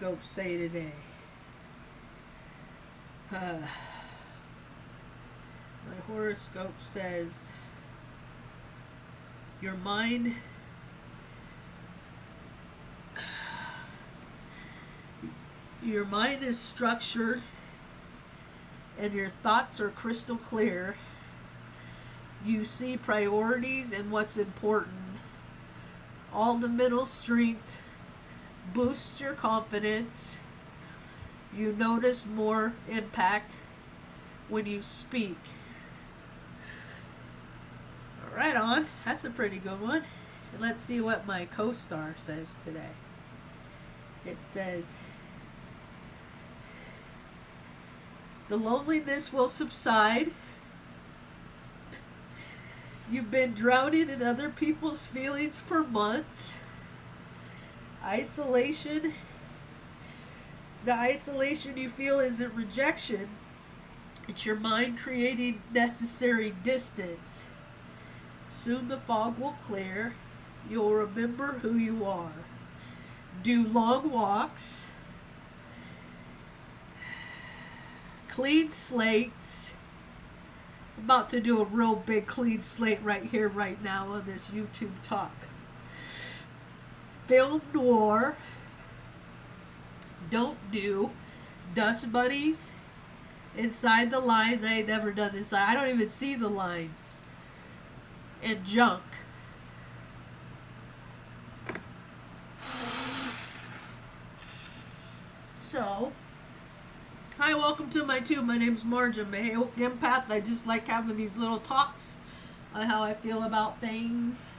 horoscope say today? My horoscope says your mind is structured and your thoughts are crystal clear. You see priorities and what's important. All the mental strength boosts your confidence. You notice more impact when you speak. Right on. That's a pretty good one. And let's see what my co-star says today. It says, the loneliness will subside. You've been drowning in other people's feelings for months. The isolation you feel isn't rejection. It's your mind creating necessary distance. Soon the fog will clear. You'll remember who you are. Do long walks. Clean slates. I'm about to do a real big clean slate right here, right now on this YouTube talk. Film noir. Don't do. Dust bunnies. Inside the lines. I ain't never done this. I don't even see the lines. And junk. So, hi, welcome to my tube. My name's Marge. I'm a empath. I just like having these little talks on how I feel about things.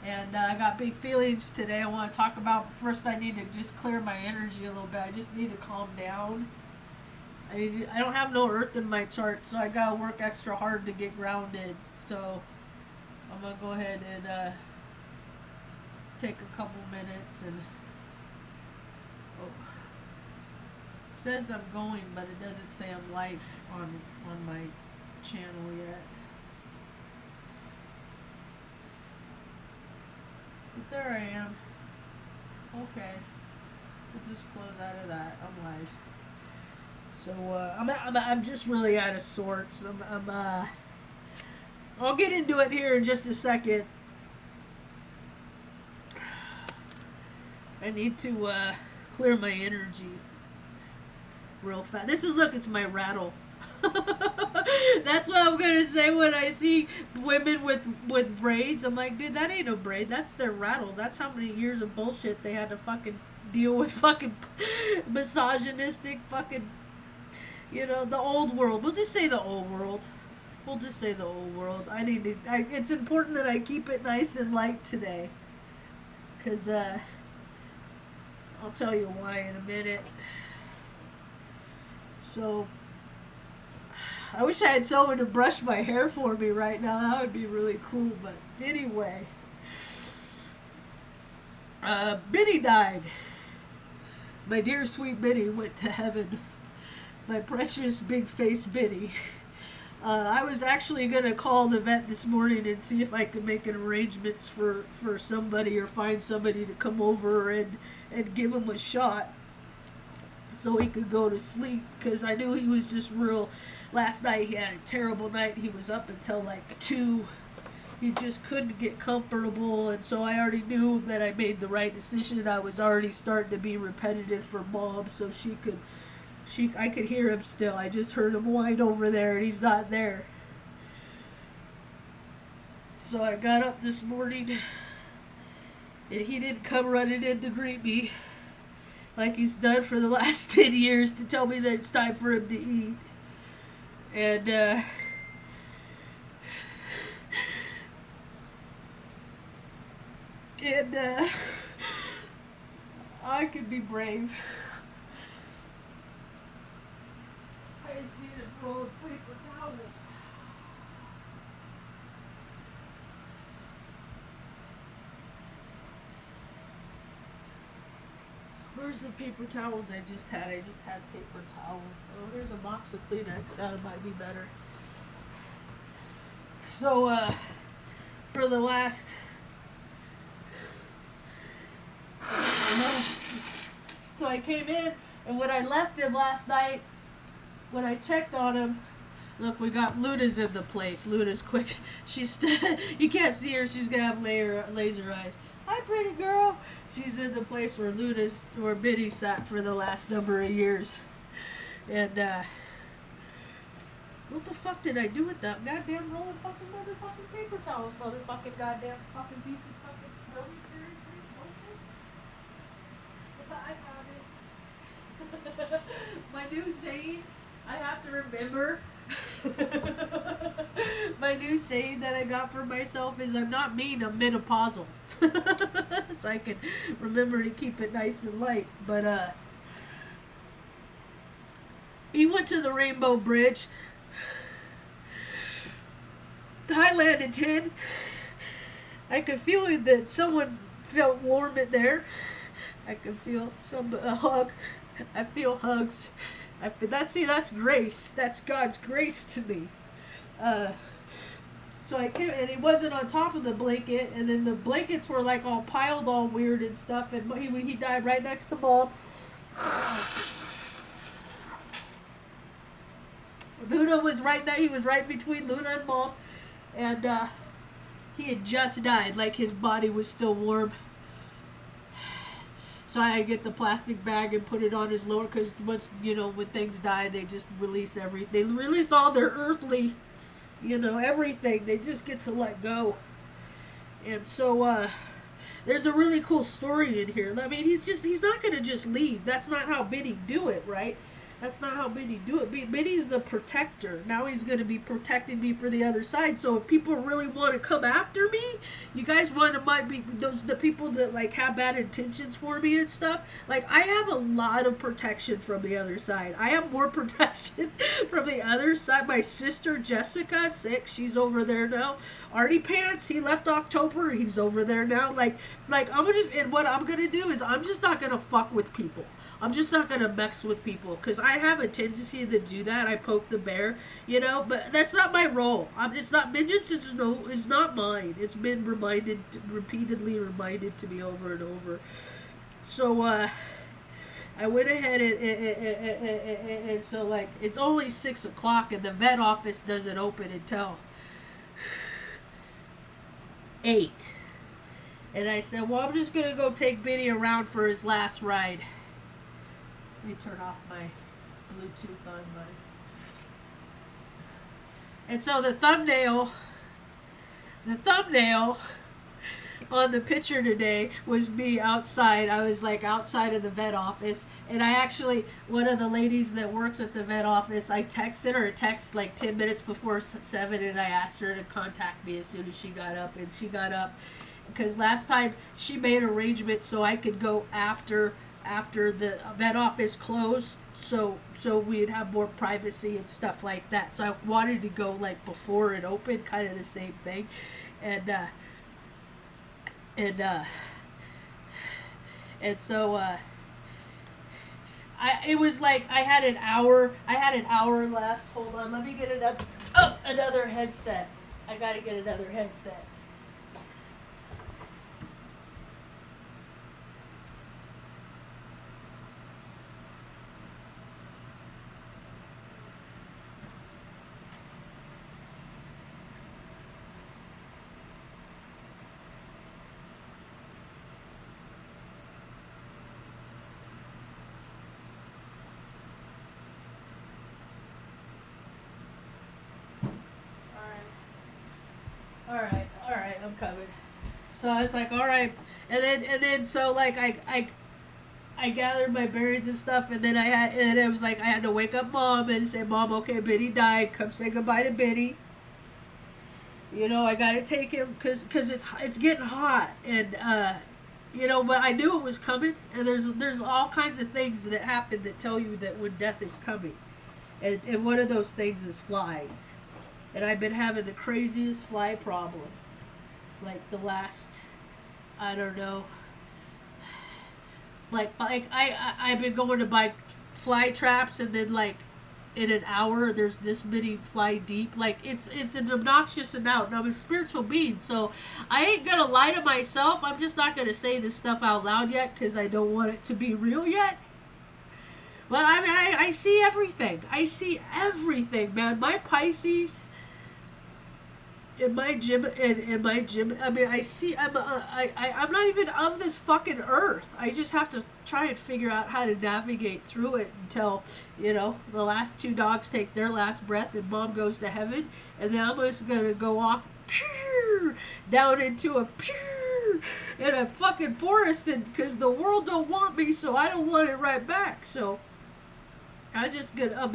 And I got big feelings today I want to talk about. First, I need to just clear my energy a little bit. I just need to calm down. I don't have no earth in my chart, so I gotta work extra hard to get grounded. So I'm gonna go ahead and take a couple minutes and it says I'm going, but it doesn't say I'm live on my channel yet. But there I am. Okay, we'll just close out of that. I'm live. So I'm just really out of sorts. I'll get into it here in just a second. I need to clear my energy real fast. It's my rattle. That's what I'm gonna say when I see women with braids. I'm like, dude, that ain't a braid. That's their rattle. That's how many years of bullshit they had to fucking deal with fucking misogynistic fucking, the old world. We'll just say the old world. It's important that I keep it nice and light today. Because, I'll tell you why in a minute. So, I wish I had someone to brush my hair for me right now. That would be really cool. But anyway, Biddy died. My dear sweet Biddy went to heaven. My precious big face Biddy. I was actually going to call the vet this morning and see if I could make an arrangements for somebody or find somebody to come over and give him a shot so he could go to sleep, because I knew he was just real. Last night he had a terrible night. He was up until like 2. He just couldn't get comfortable, and so I already knew that I made the right decision. I was already starting to be repetitive for Mom, so I could hear him still. I just heard him whine over there, and he's not there. So I got up this morning, and he didn't come running in to greet me like he's done for the last 10 years to tell me that it's time for him to eat. And, I can be brave. I just need a roll of paper towels. Where's the paper towels I just had? I just had paper towels. Oh, here's a box of Kleenex. That might be better. So, for the last So I came in, and when I left him last night, when I checked on him, look, we got Luna's in the place. Luna's quick. She's you can't see her. She's gonna have laser eyes. Hi, pretty girl. She's in the place where Biddy sat for the last number of years. And what the fuck did I do with that goddamn roll of fucking motherfucking paper towels? Motherfucking goddamn fucking piece of fucking really seriously? Okay. I found it. My new saying, I have to remember. My new saying that I got for myself is I'm not mean, I'm menopausal. So I can remember to keep it nice and light. But he went to the Rainbow Bridge. I landed 10. I could feel that someone felt warm in there. I could feel a hug. I feel hugs. That's grace. That's God's grace to me. So I came, and he wasn't on top of the blanket, and then the blankets were like all piled all weird and stuff, and he died right next to Mom. Luna was right now. He was right between Luna and Mom, and he had just died. Like his body was still warm. So I get the plastic bag and put it on his lower, because once, when things die, they just release everything. They release all their earthly, everything. They just get to let go. And so there's a really cool story in here. I mean, he's not going to just leave. That's not how Biddy do it, right? That's not how Biddy do it. Biddy's the protector. Now he's going to be protecting me for the other side. So if people really want to come after me, you guys might be the people that like have bad intentions for me and stuff. Like, I have a lot of protection from the other side. I have more protection from the other side. My sister Jessica, 6, she's over there now. Artie Pants, he left October. He's over there now. Like what I'm gonna do is I'm just not gonna fuck with people. I'm just not going to mess with people, because I have a tendency to do that. I poke the bear, but that's not my role. It's not vengeance. It's not mine. It's been repeatedly reminded to me over and over. So I went ahead and so, like, it's only 6 o'clock, and the vet office doesn't open until 8. And I said, well, I'm just going to go take Biddy around for his last ride. Let me turn off my Bluetooth on my... And so the thumbnail on the picture today was me outside. I was like outside of the vet office, and I actually, one of the ladies that works at the vet office, I texted her a text like 10 minutes before 7, and I asked her to contact me as soon as she got up, and she got up because last time she made arrangements so I could go after the vet office closed, so we'd have more privacy and stuff like that. So I wanted to go like before it opened, kind of the same thing, and so it was like I had an hour left. Hold on, let me get another headset. I gotta get another headset. All right, I'm coming. So I was like, all right, and then so like I gathered my bearings and stuff, and then it was like I had to wake up Mom and say, Mom, okay, Biddy died. Come say goodbye to Biddy. I gotta take him because it's getting hot, and but I knew it was coming, and there's all kinds of things that happen that tell you that when death is coming, and one of those things is flies. And I've been having the craziest fly problem. Like the last, I don't know. Like I've been going to buy fly traps, and then like in an hour there's this many fly deep. Like it's an obnoxious amount. And I'm a spiritual being, so I ain't gonna lie to myself. I'm just not gonna say this stuff out loud yet because I don't want it to be real yet. Well, I mean, I see everything. I see everything, man. My Pisces in my gym, in my gym. I mean, I see. I'm not even of this fucking earth. I just have to try and figure out how to navigate through it until, the last two dogs take their last breath and mom goes to heaven, and then I'm just gonna go off down into in a fucking forest, and because the world don't want me, so I don't want it right back. So I'm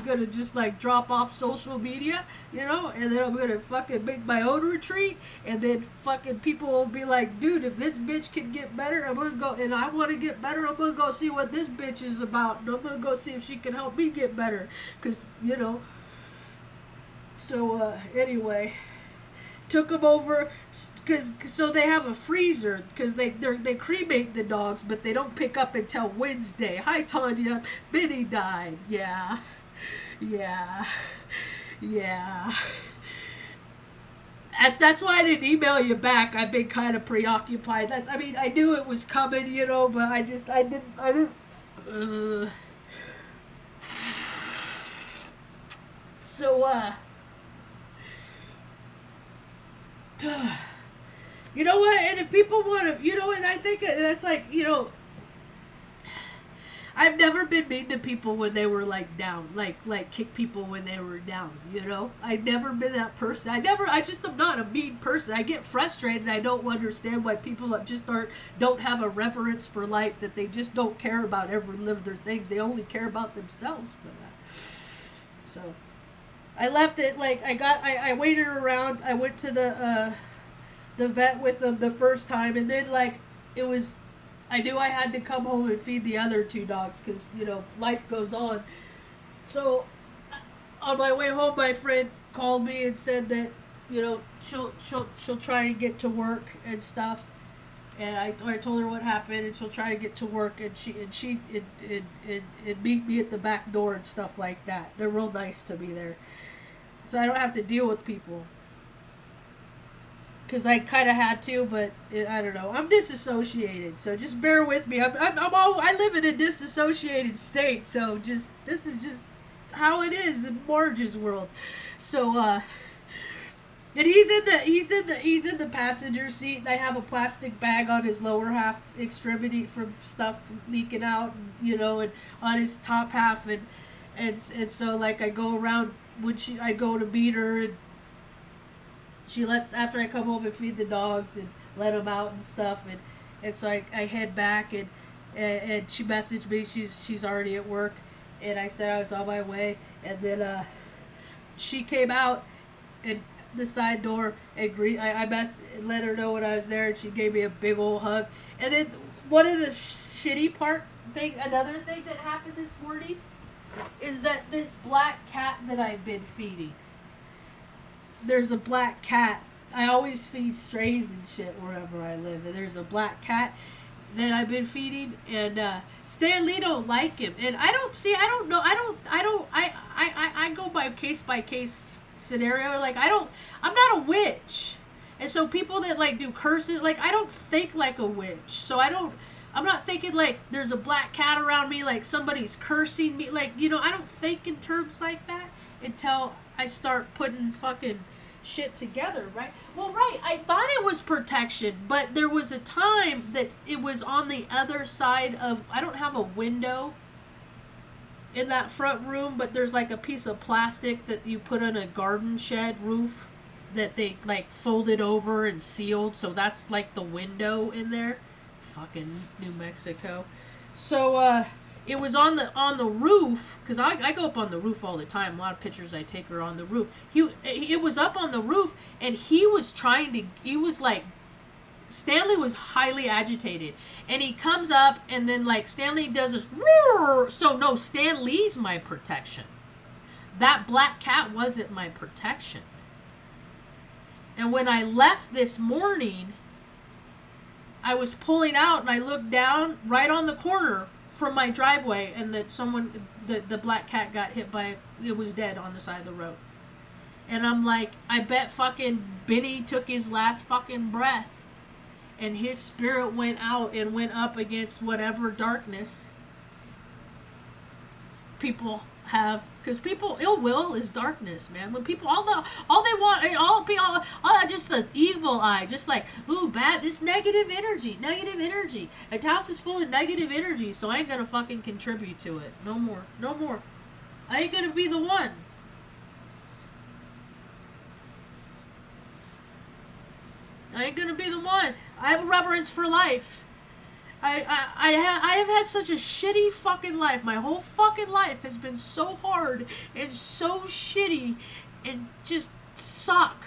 gonna just like drop off social media, and then I'm gonna fucking make my own retreat, and then fucking people will be like, dude, if this bitch can get better, I'm gonna go, and I want to get better, I'm gonna go see what this bitch is about, and I'm gonna go see if she can help me get better, because, so, anyway, took them over, so they have a freezer, because they cremate the dogs, but they don't pick up until Wednesday. Hi, Tanya. Benny died. Yeah. That's why I didn't email you back. I've been kind of preoccupied. I knew it was coming, but I didn't. So, you know what? And if people want to, and I think that's like, I've never been mean to people when they were like down, like kick people when they were down, I've never been that person. I just am not a mean person. I get frustrated. I don't understand why people just don't have a reverence for life, that they just don't care about ever live their things. They only care about themselves. So I left it, like, I waited around. I went to the vet with them the first time, and then, like, I knew I had to come home and feed the other two dogs, because, life goes on. So, on my way home, my friend called me and said that, she'll try and get to work and stuff. And I told her what happened, and she'll try to get to work, and she meet me at the back door and stuff like that. They're real nice to me there, so I don't have to deal with people. Because I kind of had to, but I don't know. I'm disassociated, so just bear with me. I live in a disassociated state, so this is just how it is in Marge's world. So and he's in the passenger seat, and I have a plastic bag on his lower half extremity from stuff leaking out, and on his top half, and so, like, I go around when I go to meet her, and she lets, after I come home and feed the dogs and let them out and stuff, and so I head back, and she messaged me, she's already at work, and I said I was on my way, and then she came out and the side door and let her know when I was there, and she gave me a big old hug. And then one of the another thing that happened this morning is that this black cat that I've been feeding, there's a black cat. I always feed strays and shit wherever I live, and there's a black cat that I've been feeding, and Stan Lee don't like him, and I go by case scenario. Like, I'm not a witch, and so people that like do curses, like, I don't think like a witch, so I'm not thinking like there's a black cat around me, like somebody's cursing me, like, I don't think in terms like that until I start putting fucking shit together, right? Well, right, I thought it was protection, but there was a time that it was on the other side of, I don't have a window in that front room, but there's like a piece of plastic that you put on a garden shed roof that they like folded over and sealed, so that's like the window in there. Fucking New Mexico. So it was on the roof, because I go up on the roof all the time. A lot of pictures I take are on the roof. It was up on the roof, and he was like, Stanley was highly agitated, and he comes up, and then like Stanley does this roar. So no, Stan Lee's my protection. That black cat wasn't my protection. And when I left this morning, I was pulling out, and I looked down right on the corner from my driveway, and that the black cat got hit by it was dead on the side of the road. And I'm like, I bet fucking Benny took his last fucking breath, and his spirit went out and went up against whatever darkness people have, because people, ill will is darkness, man. When people, all they want, all that, just the evil eye, just like, ooh, bad, just negative energy. And Taos is full of negative energy, so I ain't gonna fucking contribute to it. No more. I ain't gonna be the one. I ain't gonna be the one. I have a reverence for life. I have had such a shitty fucking life. My whole fucking life has been so hard and so shitty and just suck.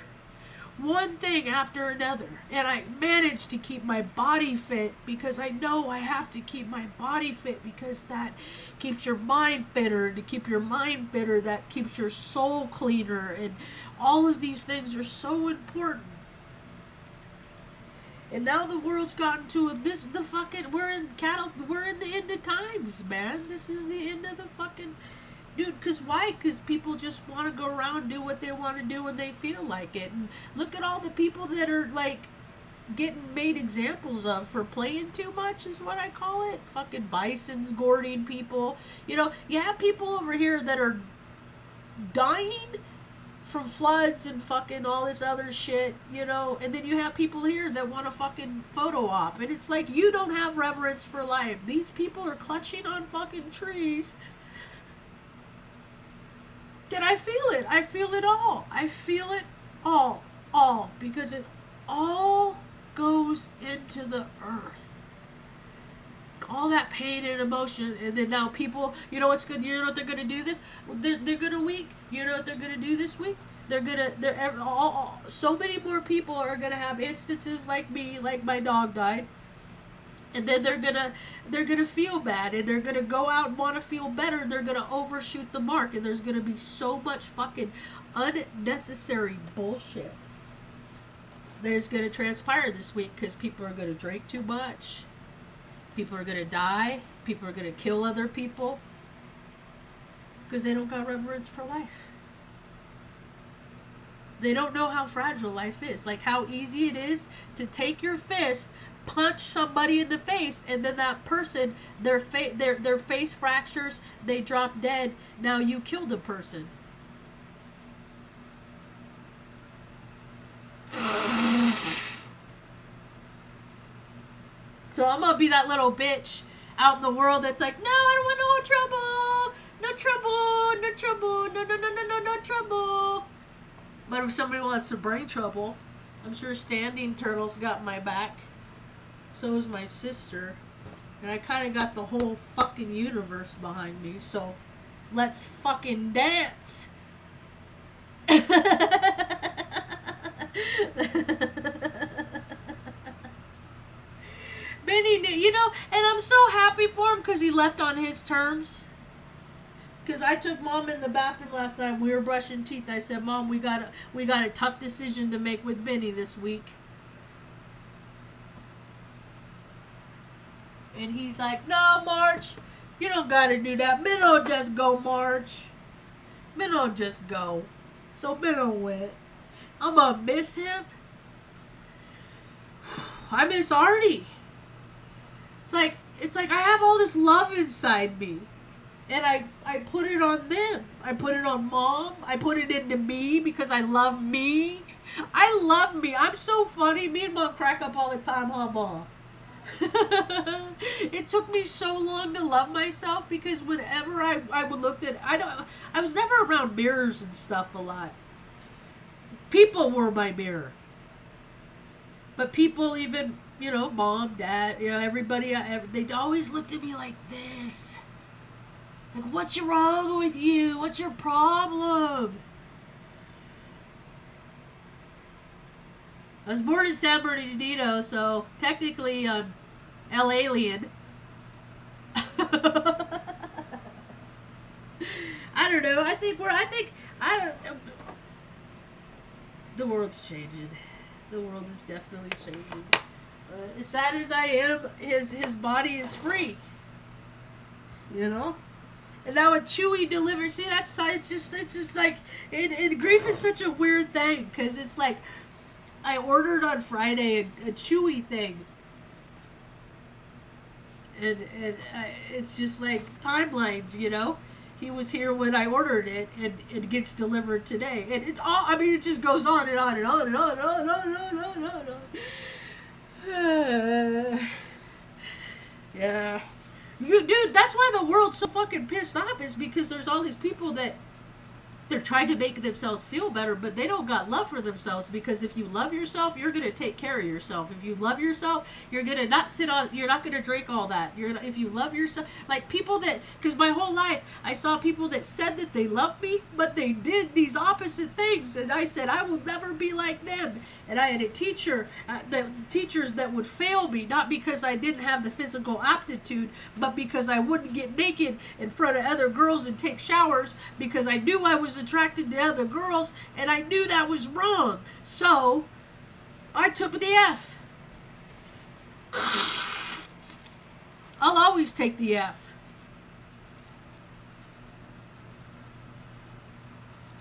One thing after another. And I managed to keep my body fit because I know I have to keep my body fit because that keeps your mind fitter. And to keep your mind fitter, that keeps your soul cleaner. And all of these things are so important. And now the world's gotten to we're in the end of times, man. This is the end of the fucking, dude, cause why? Cause people just want to go around and do what they want to do when they feel like it. And look at all the people that are like getting made examples of for playing too much is what I call it. Fucking bisons gourding people. You know, you have people over here that are dying from floods and fucking all this other shit, you know, and then you have people here that want a fucking photo op, and it's like, you don't have reverence for life. These people are clutching on fucking trees. And I feel it. I feel it all. I feel it all, because it all goes into the earth. All that pain and emotion, and then now people, you know what's good? You know what they're gonna do this? They're gonna week. You know what they're gonna do this week? So many more people are gonna have instances like me, like my dog died, and then they're gonna feel bad, and they're gonna go out and want to feel better. They're gonna overshoot the mark, and there's gonna be so much fucking unnecessary bullshit that is gonna transpire this week because people are gonna drink too much. People are going to die. People are going to kill other people. Because they don't got reverence for life. They don't know how fragile life is. Like how easy it is to take your fist, punch somebody in the face, and then that person, their face fractures, they drop dead. Now you killed a person. So I'm going to be that little bitch out in the world that's like, no, I don't want no trouble. No trouble. But if somebody wants to bring trouble, I'm sure Standing Turtle's got my back. So is my sister. And I kind of got the whole fucking universe behind me. So let's fucking dance. Benny, you know, and I'm so happy for him because he left on his terms. Because I took Mom in the bathroom last night. We were brushing teeth. I said, Mom, we got a tough decision to make with Benny this week. And he's like, no, Marge, you don't got to do that. Minnow just go, Marge. Minnow just go. So Minnow went. I'm going to miss him. I miss Artie. It's like I have all this love inside me. And I put it on them. I put it on Mom. I put it into me because I love me. I love me. I'm so funny. Me and Mom crack up all the time, huh, Mom? It took me so long to love myself because whenever I would look at, I was never around mirrors and stuff a lot. People were my mirror. But people even, you know, Mom, Dad, you know, everybody, they always looked at me like this. Like, what's wrong with you? What's your problem? I was born in San Bernardino, so technically I'm L-alien. I don't know. The world's changing. The world is definitely changing. As sad as I am, his body is free. You know? And now a Chewy delivers. See, that's it's just like grief is such a weird thing because it's like I ordered on Friday a Chewy thing, and it's just like timelines, you know. He was here when I ordered it, and it gets delivered today. And it's all, I mean, it just goes on and on and on and on and on and on and on and on and on. Yeah. Dude, that's why the world's so fucking pissed off, is because there's all these people that they're trying to make themselves feel better, but they don't got love for themselves, because if you love yourself, you're going to take care of yourself. If you love yourself, you're going to not you're not going to drink all that. If you love yourself, like people that, because my whole life, I saw people that said that they loved me, but they did these opposite things, and I said, I will never be like them. And I had a teachers that would fail me, not because I didn't have the physical aptitude, but because I wouldn't get naked in front of other girls and take showers, because I knew I was attracted to other girls, and I knew that was wrong. So I took the F. I'll always take the F.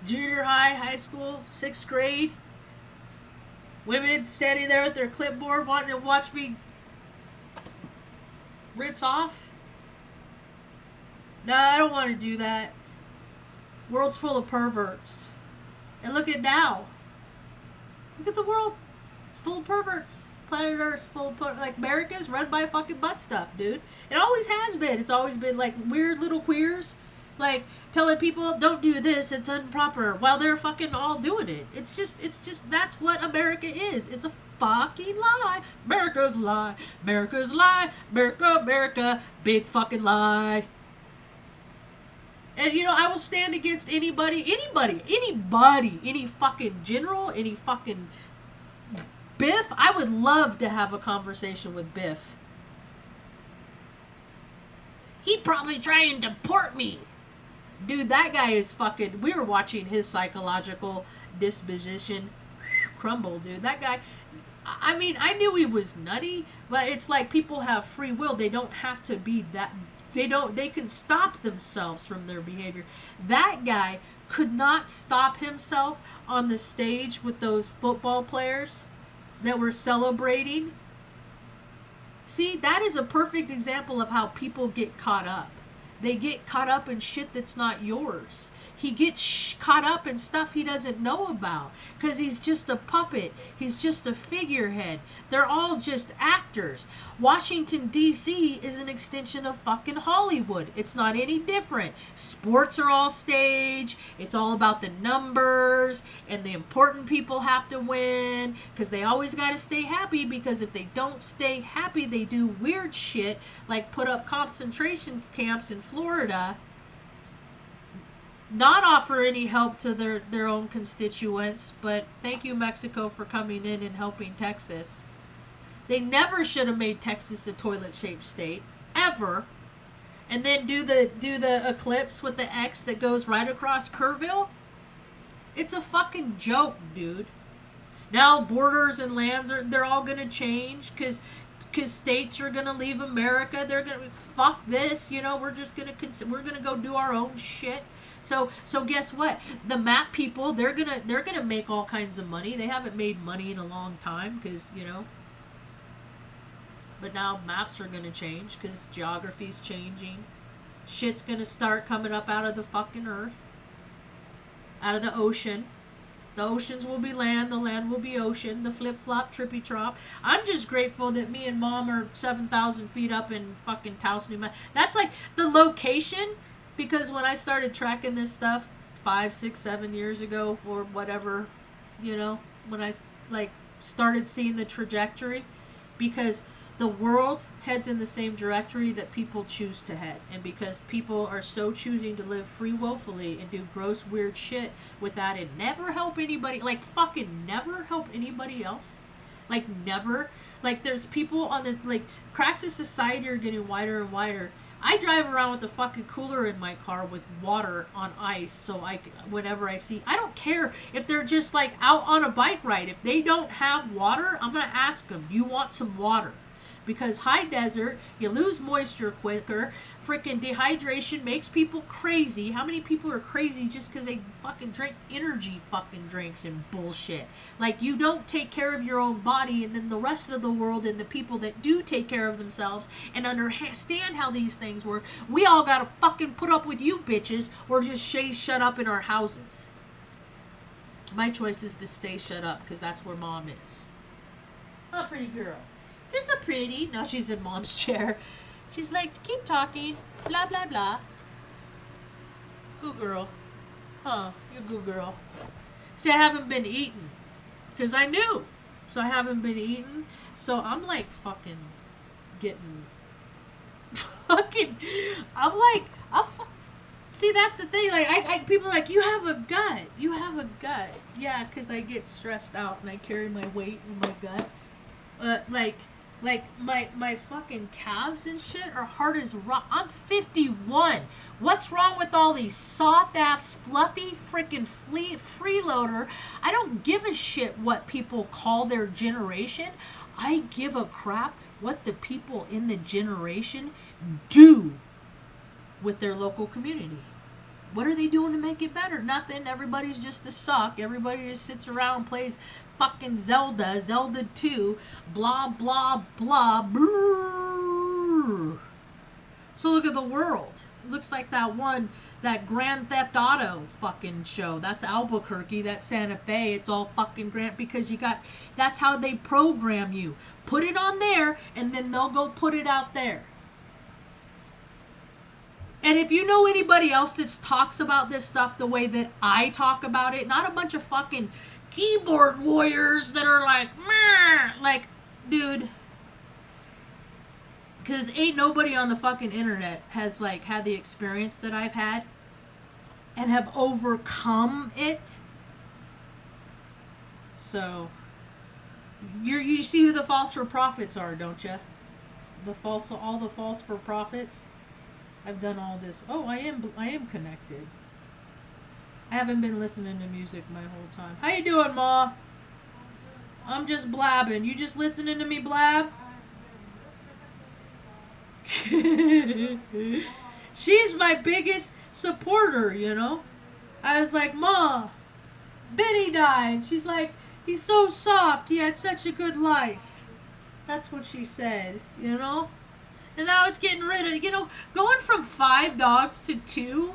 Junior high, high school, 6th grade, women standing there with their clipboard wanting to watch me rinse off. No, I don't want to do that. World's full of perverts. And look at now. Look at the world. It's full of perverts. Planet Earth's full of like, America's run by fucking butt stuff, dude. It always has been. It's always been like weird little queers, like telling people don't do this, it's improper, while they're fucking all doing it. It's just that's what America is. It's a fucking lie. America's a lie. America's a lie. America, big fucking lie. And, you know, I will stand against anybody, any fucking general, any fucking Biff. I would love to have a conversation with Biff. He'd probably try and deport me. Dude, that guy is fucking, we were watching his psychological disposition crumble, dude. That guy, I mean, I knew he was nutty, but it's like people have free will. They don't have to be that. They can stop themselves from their behavior. That guy could not stop himself on the stage with those football players that were celebrating. See, that is a perfect example of how people get caught up. They get caught up in shit that's not yours. He gets caught up in stuff he doesn't know about because he's just a puppet. He's just a figurehead. They're all just actors. Washington, D.C. is an extension of fucking Hollywood. It's not any different. Sports are all stage. It's all about the numbers, and the important people have to win because they always got to stay happy, because if they don't stay happy, they do weird shit like put up concentration camps in Florida, not offer any help to their own constituents, but thank you, Mexico, for coming in and helping Texas. They never should have made Texas a toilet-shaped state, ever. And then do the eclipse with the X that goes right across Kerrville. It's a fucking joke, dude. Now borders and lands they're all gonna change because states are gonna leave America. They're gonna fuck this, you know. We're just gonna go do our own shit. So guess what? The map people, they're gonna make all kinds of money. They haven't made money in a long time because, you know. But now maps are gonna change because geography's changing. Shit's gonna start coming up out of the fucking earth, out of the ocean. The oceans will be land, the land will be ocean, the flip-flop, trippy-trop. I'm just grateful that me and Mom are 7,000 feet up in fucking Taos, New Mexico. That's like the location. Because when I started tracking this stuff 5, 6, 7 years ago or whatever, you know, when I like started seeing the trajectory, because the world heads in the same trajectory that people choose to head. And because people are so choosing to live free willfully and do gross weird shit with that and never help anybody, like fucking never help anybody else. Like never. Like there's people on this, like cracks of society are getting wider and wider. I drive around with a fucking cooler in my car with water on ice, so whenever I see, I don't care if they're just like out on a bike ride. If they don't have water, I'm gonna ask them, "Do you want some water?" because high desert, you lose moisture quicker. Freaking dehydration makes people crazy. How many people are crazy just because they fucking drink energy fucking drinks and bullshit? Like, you don't take care of your own body, and then the rest of the world and the people that do take care of themselves and understand how these things work, we all gotta fucking put up with you bitches or just stay shut up in our houses. My choice is to stay shut up because that's where mom is. Oh, pretty girl. Is this a pretty? No, she's in mom's chair. She's like, keep talking. Blah, blah, blah. Good girl. Huh, you're a good girl. See, I haven't been eating. Because I knew. So I haven't been eating. So I'm like fucking getting... See, that's the thing. Like, people are like, you have a gut. You have a gut. Yeah, because I get stressed out and I carry my weight in my gut. Like my fucking calves and shit are hard as rock. I'm 51. What's wrong with all these soft ass, fluffy, freaking freeloader? I don't give a shit what people call their generation. I give a crap what the people in the generation do with their local community. What are they doing to make it better? Nothing. Everybody's just a suck. Everybody just sits around and plays fucking Zelda 2, blah, blah, blah, blah. So look at the world. It looks like that Grand Theft Auto fucking show. That's Albuquerque, that's Santa Fe. It's all fucking grand because that's how they program you. Put it on there and then they'll go put it out there. And if you know anybody else that talks about this stuff the way that I talk about it, not a bunch of fucking keyboard warriors that are like, meh, like, dude, because ain't nobody on the fucking internet has like had the experience that I've had and have overcome it. So, you see who the false for profits are, don't you? All the false for profits. I've done all this. Oh, I am connected. I haven't been listening to music my whole time. How you doing, Ma? I'm just blabbing. You just listening to me blab? She's my biggest supporter, you know? I was like, Ma, Benny died. She's like, he's so soft. He had such a good life. That's what she said, you know? And now it's getting rid of, going from 5 dogs to 2.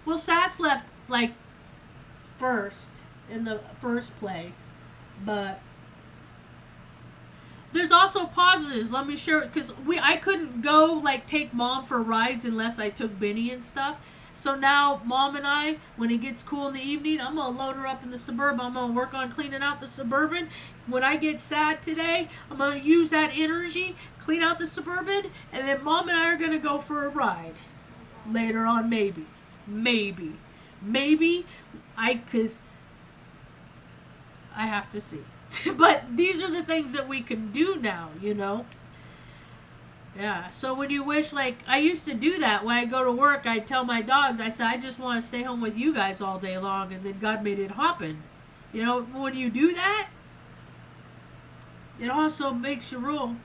Well, Sass left, like, first, in the first place. But there's also positives. Let me share, because I couldn't go, like, take Mom for rides unless I took Benny and stuff. So now, Mom and I, when it gets cool in the evening, I'm going to load her up in the Suburban. I'm going to work on cleaning out the Suburban. When I get sad today, I'm going to use that energy, clean out the Suburban, and then Mom and I are going to go for a ride. Later on, maybe. Because I have to see. But these are the things that we can do now, you know? Yeah, so when you wish, like, I used to do that. When I go to work, I tell my dogs, I said, I just want to stay home with you guys all day long, and then God made it happen. You know, when you do that, it also makes you real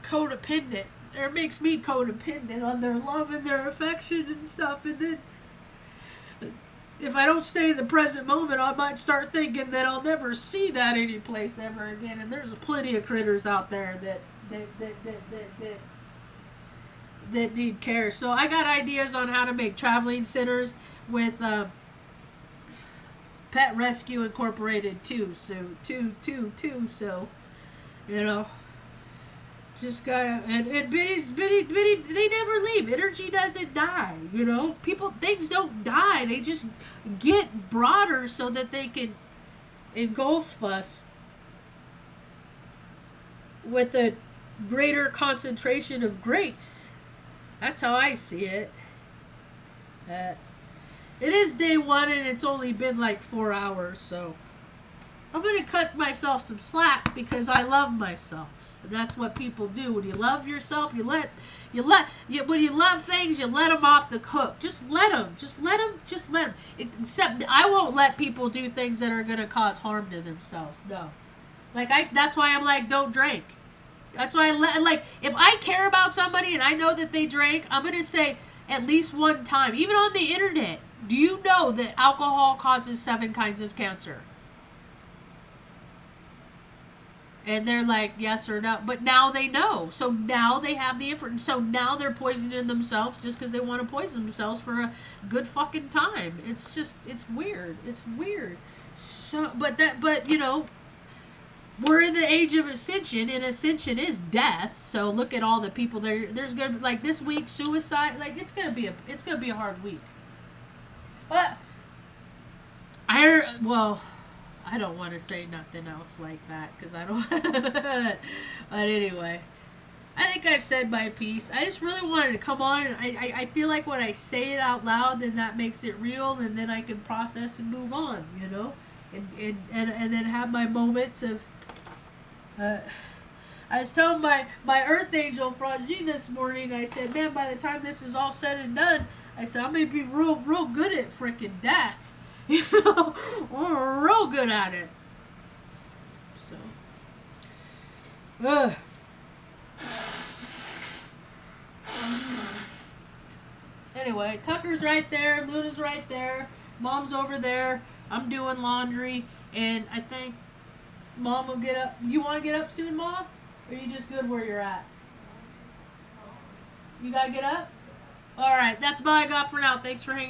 codependent. Or makes me codependent on their love and their affection and stuff. And then, if I don't stay in the present moment, I might start thinking that I'll never see that anyplace ever again. And there's plenty of critters out there that need care. So I got ideas on how to make traveling centers with Pet Rescue Incorporated too. So so you know, just gotta and Biddy, they never leave. Energy doesn't die. You know, things don't die. They just get broader so that they can engulf us with a greater concentration of grace. That's how I see it. It is day 1 and it's only been like 4 hours, so I'm gonna cut myself some slack because I love myself. And that's what people do. When you love yourself, when you love things, you let them off the hook. Just let them. Except I won't let people do things that are gonna cause harm to themselves. No. That's why I'm like, don't drink. That's why like, if I care about somebody and I know that they drank, I'm going to say at least one time, even on the internet, do you know that alcohol causes 7 kinds of cancer? And they're like, yes or no. But now they know. So now they have the information. So now they're poisoning themselves just because they want to poison themselves for a good fucking time. It's just, it's weird. It's weird. So, but you know, we're in the age of ascension, and ascension is death. So look at all the people there. There's gonna be, like, this week, suicide. Like, it's gonna be a hard week. But I don't want to say nothing else like that because I don't. But anyway, I think I've said my piece. I just really wanted to come on, and I feel like when I say it out loud, then that makes it real, and then I can process and move on, you know, and then have my moments of. I was telling my earth angel Frangie this morning. I said, man, by the time this is all said and done, I said I'm gonna be real good at freaking death. You know, we're real good at it. So, anyway, Tucker's right there, Luna's right there, Mom's over there. I'm doing laundry, and I think Mom will get up. You want to get up soon, Mom? Or are you just good where you're at? You gotta get up? Alright, that's all I got for now. Thanks for hanging out.